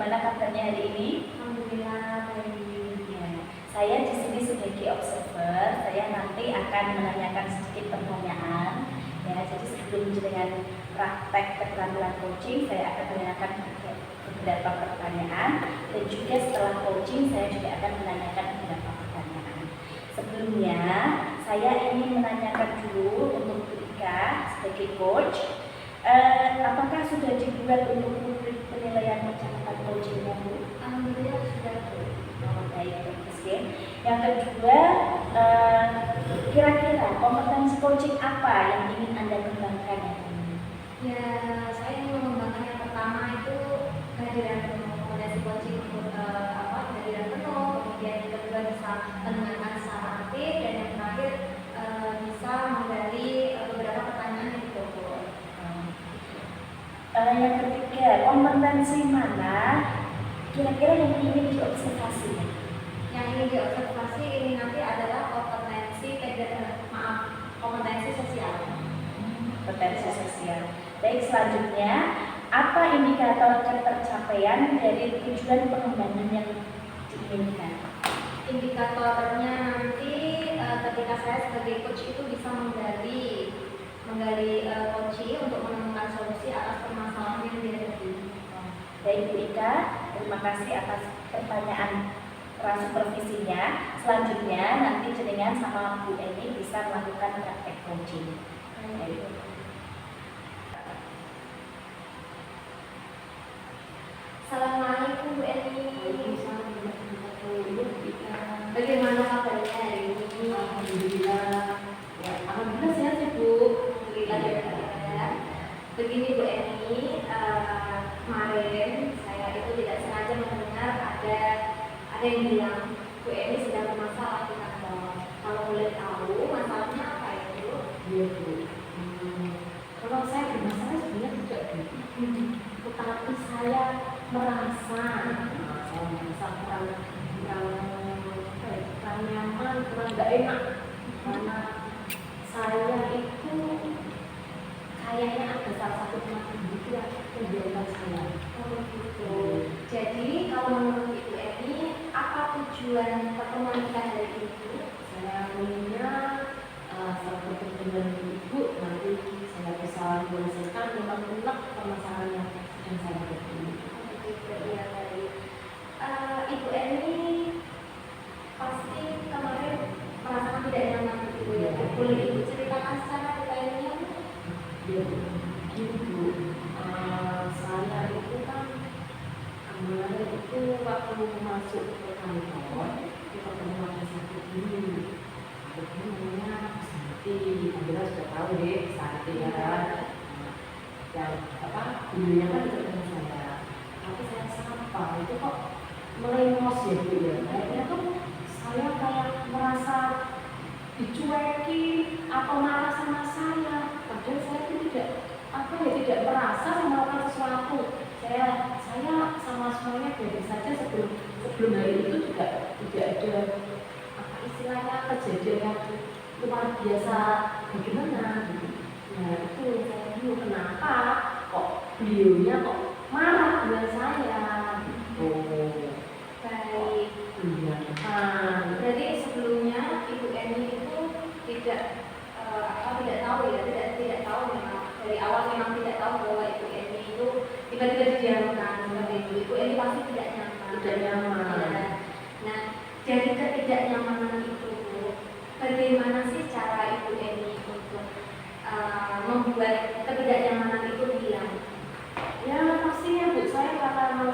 gimana kabarnya hari ini? Alhamdulillah baik. Ya, saya di sini sebagai observer, saya nanti akan menanyakan sedikit pertanyaan. Ya, jadi sebelum dengan praktek keterampilan coaching, saya akan menanyakan beberapa pertanyaan, dan juga setelah coaching saya juga akan menanyakan beberapa pertanyaan. Sebelumnya, saya ingin menanyakan dulu untuk Bu Ika sebagai coach. Apakah sudah dibuat untuk rubrik penilaian pencapaian coachingnya, Bu? Alhamdulillah sudah. Oh, baik, bagus ya. Yang kedua, kira-kira kompetensi coaching apa yang ingin Anda kembangkan ya? Ya, saya ingin mengembangkan yang pertama itu kehadiran penuh, kompetensi coaching untuk kehadiran penuh, kemudian yang kedua bisa mendengarkan secara aktif, dan yang terakhir bisa menggali beberapa pertanyaan yang dikumpul. Yang ketiga, kompetensi mana kira-kira yang ingin diobservasi? Yang ingin diobservasi ini nanti adalah kompetensi sosial. Kompetensi sosial. Baik, selanjutnya, apa indikator ketercapaian dari tujuan pengembangan yang diinginkan? Indikatornya nanti ketika saya sebagai coach itu bisa menggali coaching untuk menemukan solusi atas permasalahan yang dihadapi. Baik, Bu Ika, terima kasih atas pertanyaan supervisinya. Selanjutnya nanti jenengan sama Bu Eni bisa melakukan praktek coaching. Assalamualaikum Bu Eni. Bagaimana kabarnya hari ini? Alhamdulillah. Ya, alhamdulillah sehat ya Bu. Alhamdulillah ya. Begini Bu Eni, kemarin saya itu tidak sengaja mendengar ada yang bilang Bu Eni sedang bermasalah di kantor. Kalau boleh tahu masalahnya apa itu? Iya Bu. Kalau saya bermasalah sebenarnya tidak Bu. Tetapi saya merasa kurang nyaman, kurang gak enak karena saya itu kayaknya ada salah satu teman itu yang menjauhkan saya. Oh gitu. Jadi kalau menurut Ibu Eni, apa tujuan pertemuan kita hari ini? Saya punya salah satu teman Ibu, nanti saya bisa menyelesaikan unek-unek permasalahan yang sedang saya hadapi. Iya baik. Ibu Eni pasti kemarin merasakan tidak nyaman Ibu ya. Boleh Ibu ceritakan secara detailnya? Iya Bu. Gini Bu, saya itu kan kemarin itu waktu masuk ke kantor itu ketemu ada satu guru. Itu namanya Santi, Anda sudah tahu deh Santi ya kan. Yang gurunya kan ketemu saya. Tapi saya sapa itu kok melengos ya Bu ya. Kayaknya tuh saya kayak merasa dicueki atau marah sama saya. Padahal saya itu tidak merasa melakukan sesuatu. Saya sama semuanya biasa saja sebelum hari itu juga tidak ada istilahnya kejadian yang luar biasa bagaimana gitu. Nah itu yang saya bingung kenapa kok beliaunya kok marah dengan saya gitu. Baik. Iya. Berarti sebelumnya Ibu Eni itu tidak tahu ya, tidak tahu memang dari awal memang tidak tahu bahwa Ibu Eni itu tiba-tiba didiamkan seperti itu. Ibu Eni pasti tidak nyaman. Tidak nyaman. Ya. Nah, dari ketidaknyamanan itu, bagaimana sih cara Ibu Eni untuk membuat ketidaknyamanan itu hilang? Ya pastinya Bu, saya karena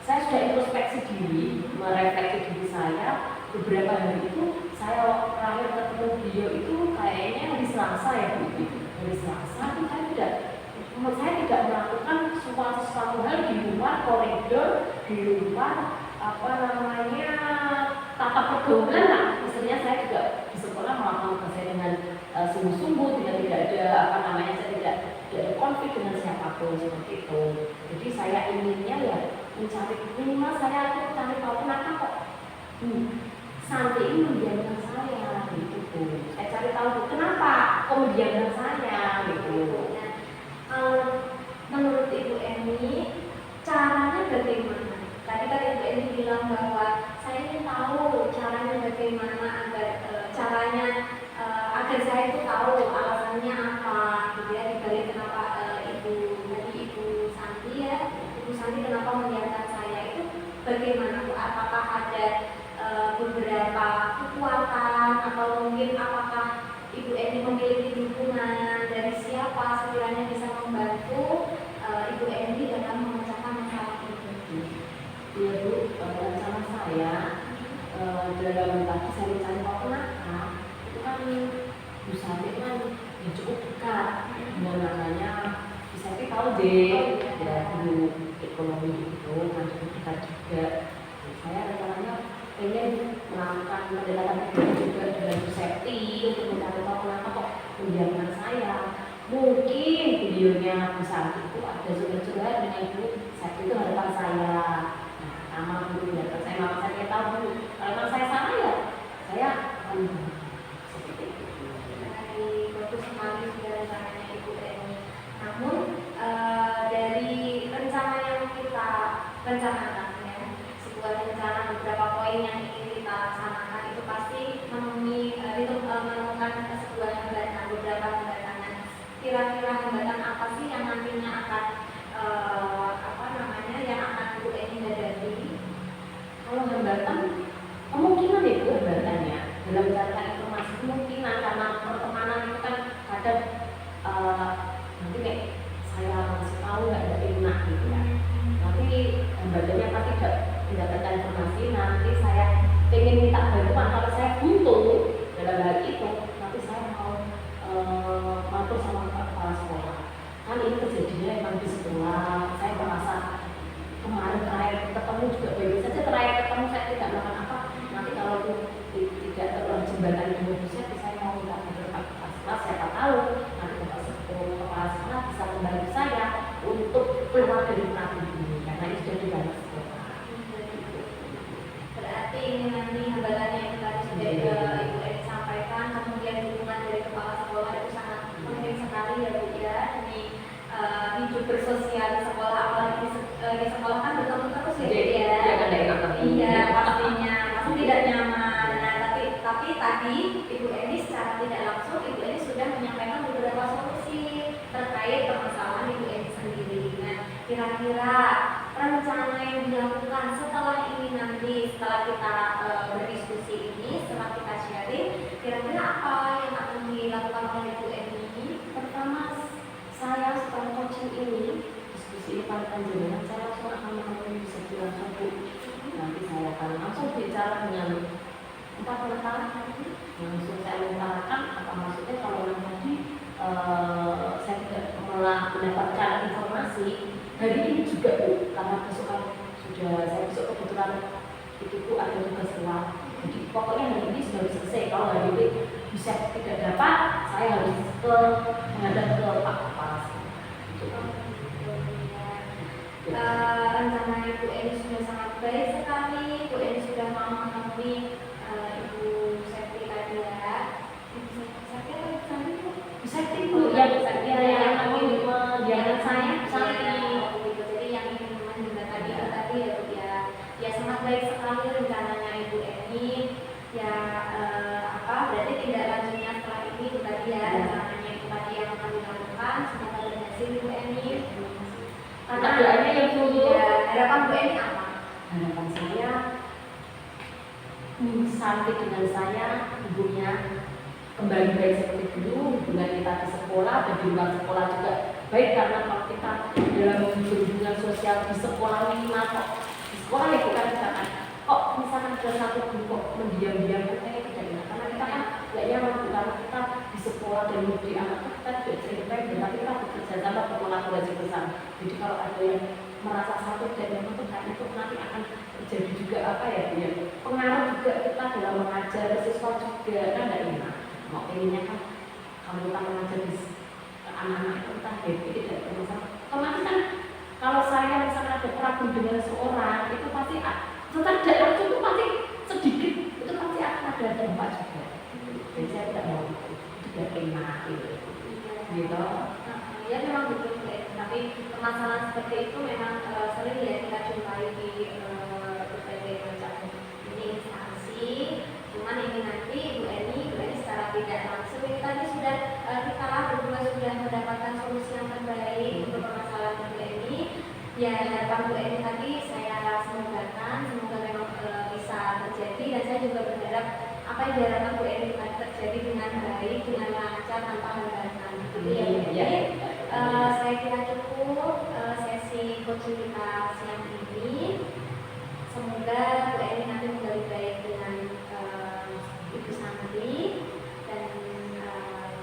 saya sudah introspeksi diri, merefleksi diri saya. Beberapa hari itu saya terakhir ketemu beliau itu kayaknya hari Selasa ya Bu. Hari Selasa itu saya tidak melakukan sesuatu hal di luar koridor, di luar tata pergaulan lah. Misalnya saya juga di sekolah melakukan tugas dengan sungguh-sungguh, dengan tidak ada saya tidak ada konflik dengan siapapun seperti itu. Jadi saya inginnya ya mencari minimal saya cari tahu kenapa kok Santi ini mendiamkan saya gitu Bu. Saya cari tahu kenapa kok mendiamkan saya gitu. Nah, menurut Ibu Eni, caranya bagaimana? Tadi kan Ibu Eni bilang bahwa saya ingin tahu caranya bagaimana agar saya itu tahu alasannya apa, gitu ya, dibalik kenapa Ibu Santi ya, Ibu Santi kenapa membiarkan saya itu bagaimana Bu? Apakah ada beberapa kekuatan atau mungkin apakah Ibu Eni memiliki dukungan dari siapa sekiranya bisa membantu Ibu Eni dalam memecahkan masalah itu? Iya Bu, rencana saya dalam tadi saya mencari tahu kenapa itu kan Bu Santi kan ya cukup dekat dengan namanya Bu Santi tahu deh ya dulu ekonomi itu kan cukup dekat juga. Saya rencananya pengen melakukan pendekatan juga dengan Bu Septi untuk mencari tahu kenapa kok membiarkan saya. Mungkin videonya Bu Santi itu ada curhat dengan Bu Septi itu harapan saya. Sama Bu harapan saya, maka saya tahu Bu kalau saya sama ya saya seperti itu. Bagus sekali sudah rencananya Ibu Eni. Namun dari rencana yang kita rencanakan ya, sebuah rencana beberapa poin yang ingin kita laksanakan itu pasti menemukan sebuah hambatan, beberapa hambatan. Kira-kira hambatan apa sih yang nantinya akan yang akan Ibu Eni hadapi? Kalau hambatan kemungkinan itu hambatannya dalam mencarikan informasi kemungkinan karena pertemanan itu kan kadang nanti kayak saya masih tahu nggak ada enak gitu ya. Tapi hambatannya pasti tidak mendapatkan informasi. Nanti saya pengen minta bantuan kalau saya buntu dalam hal itu. Nanti saya mau matur sama kepala sekolah. Kan ini kejadiannya emang di sekolah. Saya merasa kemarin terakhir ketemu juga baik saja, terakhir ketemu saya tidak melakukan apa. Nanti kalau tidak terlalu jembatan yang bagusnya, saya mau minta bantuan kepala sekolah. Siapa tahu nanti kepala sekolah bisa membantu saya untuk keluar dari problem ini karena itu sudah di dalam sekolah. Berarti ini nanti hambatannya yang tadi sudah Ibu Eni sampaikan, kemudian dukungan dari kepala sekolah itu sangat penting sekali ya Bu ya. Ini hidup bersosial di sekolah, apalagi di sekolah kan bertemu terus ya Bu ya. Iya pastinya, pasti tidak nyaman. Nah tapi tadi Ibu Eni secara tidak langsung Ibu Eni sudah menyampaikan beberapa solusi terkait permasalahan Ibu Eni sendiri. Nah kira-kira rencana yang dilakukan setelah ini nanti, setelah kita berdiskusi ini, setelah kita sharing, kira-kira apa yang akan dilakukan oleh Ibu Eni? Pertama, saya setelah coaching ini, diskusi ini pada panjenengan, saya langsung akan menemui di sebuah Bu. Nanti saya akan langsung bicara dengan 4 rekan. Langsung saya mengutarakan apa maksudnya kalau tadi saya tidak mendapatkan informasi hari ini juga Bu, karena besok saya besok kebetulan itu Bu ada tugas luar. Jadi pokoknya hari ini sudah selesai. Kalau hari ini bisa tidak dapat, saya harus menghadap ke Pak Kepala. Rencana Ibu Eni sudah sangat baik sekali. Ibu Eni sudah mau menemui Ibu Septi tadi ya. Ibu Septi atau Ibu Santi Bu? Ibu Septi Bu, yang mendiamkan saya. Jadi yang ingin juga tadi ya Bu ya. Ya sangat baik sekali rencananya Ibu Eni. Ya berarti tidak lanjutnya setelah ini itu tadi ya rencananya itu tadi yang akan dilakukan. Semoga berhasil Ibu Eni. Karena doanya yang dulu. Harapan Bu Eni apa? Harapan saya Bu Santi dengan saya, ibunya kembali baik seperti dulu. Hubungan kita di sekolah dan di luar sekolah juga baik, karena kalau kita dalam hubungan sosial di sekolah minimal kok di sekolah ya bukan kita kan kok misalkan ada satu guru kok mendiam-diam kita tidak enak, karena kita kan nggak nyaman karena kita di sekolah dan di anak kita juga cerita tapi kita bekerja sama berkolaborasi bersama. Jadi kalau ada yang merasa satu dan yang itu nanti akan terjadi juga pengaruh juga kita dalam mengajar siswa juga kan tidak enak. Mau pengennya kan kalau kita mengajar di anak-anak itu kita happy tidak bermasalah. Otomatis kan kalau saya misalkan ada problem dengan seorang itu pasti tidak itu pasti sedikit itu pasti akan ada dampak juga. Jadi saya tidak mau itu tidak enak gitu. Ya memang betul ya, tapi permasalahan seperti itu memang sering ya kita jumpai di berbagai macam ini instansi. Cuman ini nanti Bu Eni secara tidak langsung ini tadi sudah kita berdua sudah mendapatkan solusi yang terbaik untuk permasalahan Bu Eni. Ya harapan Bu Eni tadi saya semoga memang bisa terjadi, dan saya juga berharap apa yang diharapkan Bu Eni tadi terjadi dengan baik, dengan lancar, tanpa hambatan. Gitu ya Bu Eni. Saya kira cukup sesi coaching kita siang ini. Semoga Bu Eni nanti kembali baik dengan Ibu Santi, dan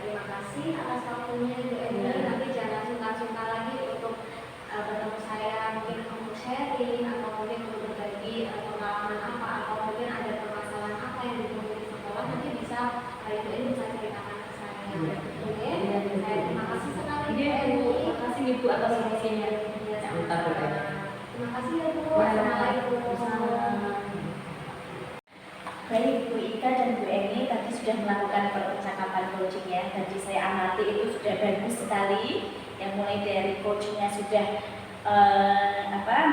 terima kasih atas waktunya Bu Eni. Nanti jangan sungkan-sungkan lagi untuk bertemu saya, mungkin untuk sharing atau mungkin untuk berbagi pengalaman apa, atau mungkin ada permasalahan apa yang ditemui di sekolah, nanti bisa Bu Eni bisa ceritakan ke saya. Oke, saya terima kasih sekali Bu Eni. Terima kasih Ibu atas solusinya. Mantap Bu Eni. Terima kasih ya Bu. Assalamualaikum. Baik, Bu Ika dan Bu Eni tadi sudah melakukan percakapan coaching ya. Tadi saya amati itu sudah bagus sekali. Yang mulai dari coachingnya sudah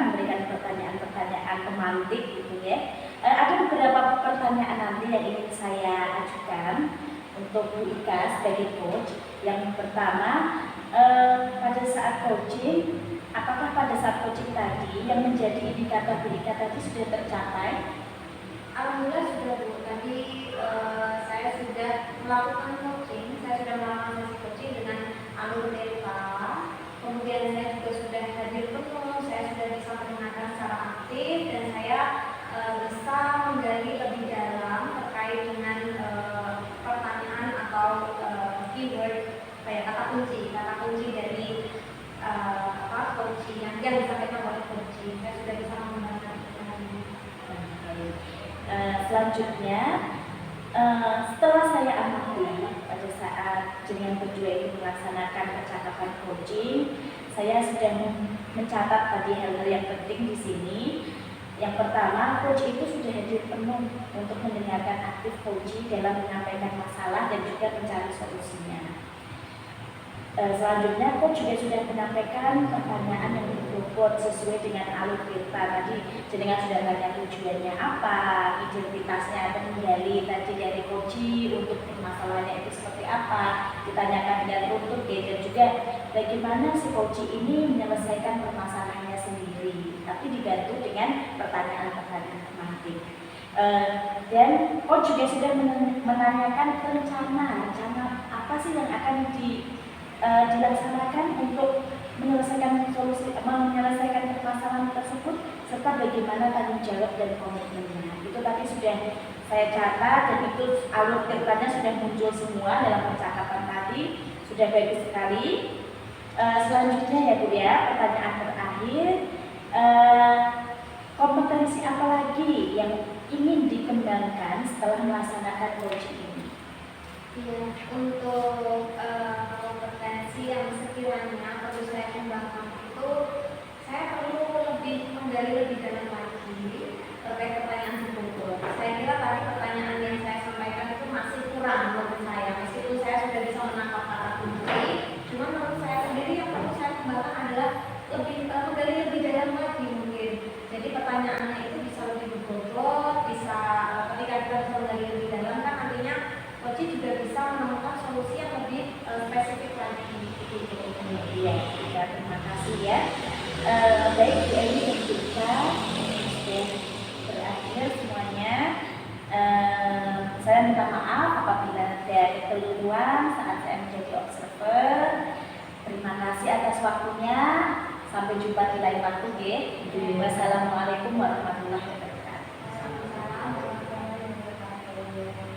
memberikan pertanyaan-pertanyaan pemantik gitu ya. Ada beberapa pertanyaan nanti yang ingin saya ajukan untuk Bu Ika sebagai coach. Yang pertama, pada saat coaching, apakah pada saat coaching tadi yang menjadi indikator Bu Ika tadi sudah tercapai? Alhamdulillah sudah Bu. Tadi saya sudah melakukan coaching, saya sudah melakukan sesi coaching dengan alur Delta. Kemudian saya juga sudah hadir penuh, saya sudah bisa mendengarkan secara aktif, dan saya bisa menggali lebih dalam terkait dengan pertanyaan atau keyword kayak kata kunci dari coaching yang disampaikan oleh coaching. Saya sudah bisa menggunakan itu. Selanjutnya, setelah saya amati pada saat jenengan berdua ini melaksanakan percakapan coaching, saya sudah mencatat tadi hal-hal yang penting di sini. Yang pertama, coach itu sudah hadir penuh untuk mendengarkan aktif coaching dalam menyampaikan masalah dan juga mencari solusinya. Selanjutnya, coach juga sudah menyampaikan pertanyaan yang berbobot sesuai dengan alur kita tadi. Jenengan sudah tanya tujuannya apa, identitasnya, dan menggali tadi dari coach untuk permasalahannya itu seperti apa, ditanyakan dengan runtut dan juga bagaimana si coach ini menyelesaikan permasalahannya sendiri, tapi dibantu dengan pertanyaan-pertanyaan pemantik. Dan coach juga sudah menanyakan rencana apa sih yang akan dilaksanakan untuk menyelesaikan permasalahan tersebut, serta bagaimana tanggung jawab dan komitmennya. Itu tadi sudah saya catat, dan itu alur ceritanya sudah muncul semua dalam percakapan tadi, sudah bagus sekali. Selanjutnya ya Bu ya, pertanyaan terakhir, kompetensi apa lagi yang ingin dikembangkan setelah melaksanakan coaching ini? Ya, untuk kompetensi yang sekiranya perlu saya kembangkan itu, saya perlu lebih menggali lebih dalam lagi terkait pertanyaan tersebut. Saya kira tadi pertanyaan yang saya sampaikan itu masih kurang menurut saya, meskipun saya sudah bisa menangkap kata kunci. Cuma menurut saya sendiri yang perlu saya kembangkan adalah lebih menggali lebih dalam lagi mungkin. Jadi pertanyaannya itu bisa lebih berbobot, bisa ketika kita bisa menggali lebih dalam kan nantinya coach juga bisa menemukan solusi yang lebih spesifik lagi. Iya, terima kasih ya. Baik Bu Eni dan Bu Ika, sudah berakhir semuanya. Saya minta maaf apabila ada kekeliruan saat saya menjadi observer. Terima kasih atas waktunya. Sampai jumpa di lain waktu ya. Wassalamualaikum warahmatullahi wabarakatuh. Waalaikumsalam warahmatullahi wabarakatuh.